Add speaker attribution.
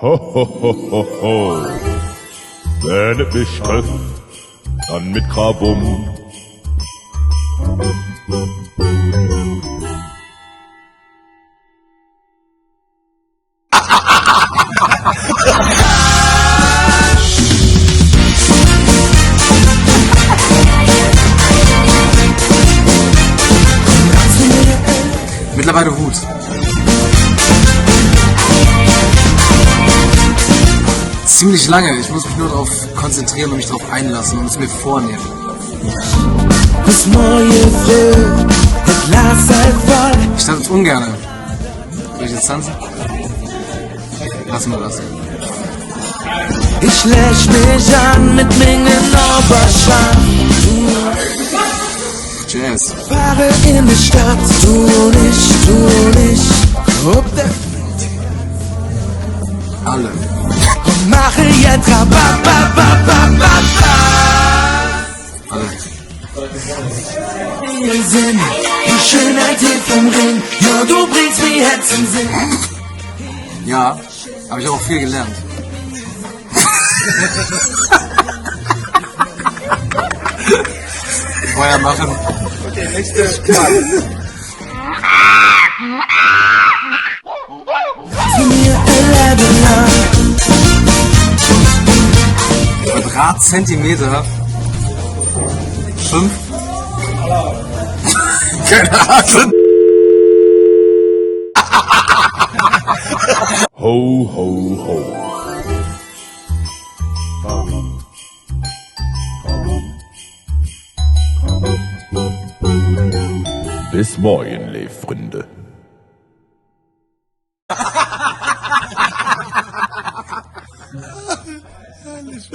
Speaker 1: Ho, ho, ho, ho, ho. Wenn es mich trifft, dann mit Krawum.
Speaker 2: Mittlerweile Hut. Ziemlich lange. Ich muss mich nur darauf konzentrieren und mich darauf einlassen und es mir vornehmen.
Speaker 3: Das neue Bild, das Glas halb voll.
Speaker 2: Ich tanze ungern. Soll ich jetzt tanzen? Lassen wir das.
Speaker 3: Ich läch mich an mit Mengen Oberschan.
Speaker 2: Jazz.
Speaker 3: Fahre in die Stadt, tu nicht.
Speaker 2: Alle.
Speaker 3: Und mache jetzt Rababababababa.
Speaker 2: Alle.
Speaker 3: Ihr Sinn, die Schönheit hilft vom Ring. Ja, du bringst mir jetzt in Sinn.
Speaker 2: Ja, aber ich habe auch viel gelernt. Feuer machen.
Speaker 4: Okay, nächste Frage.
Speaker 3: Zu mir 11 lang.
Speaker 2: Quadratzentimeter. 5. Keine Ahnung.
Speaker 1: Ho, ho, ho. Bis morgen, liebe Freunde.
Speaker 4: Herrlich.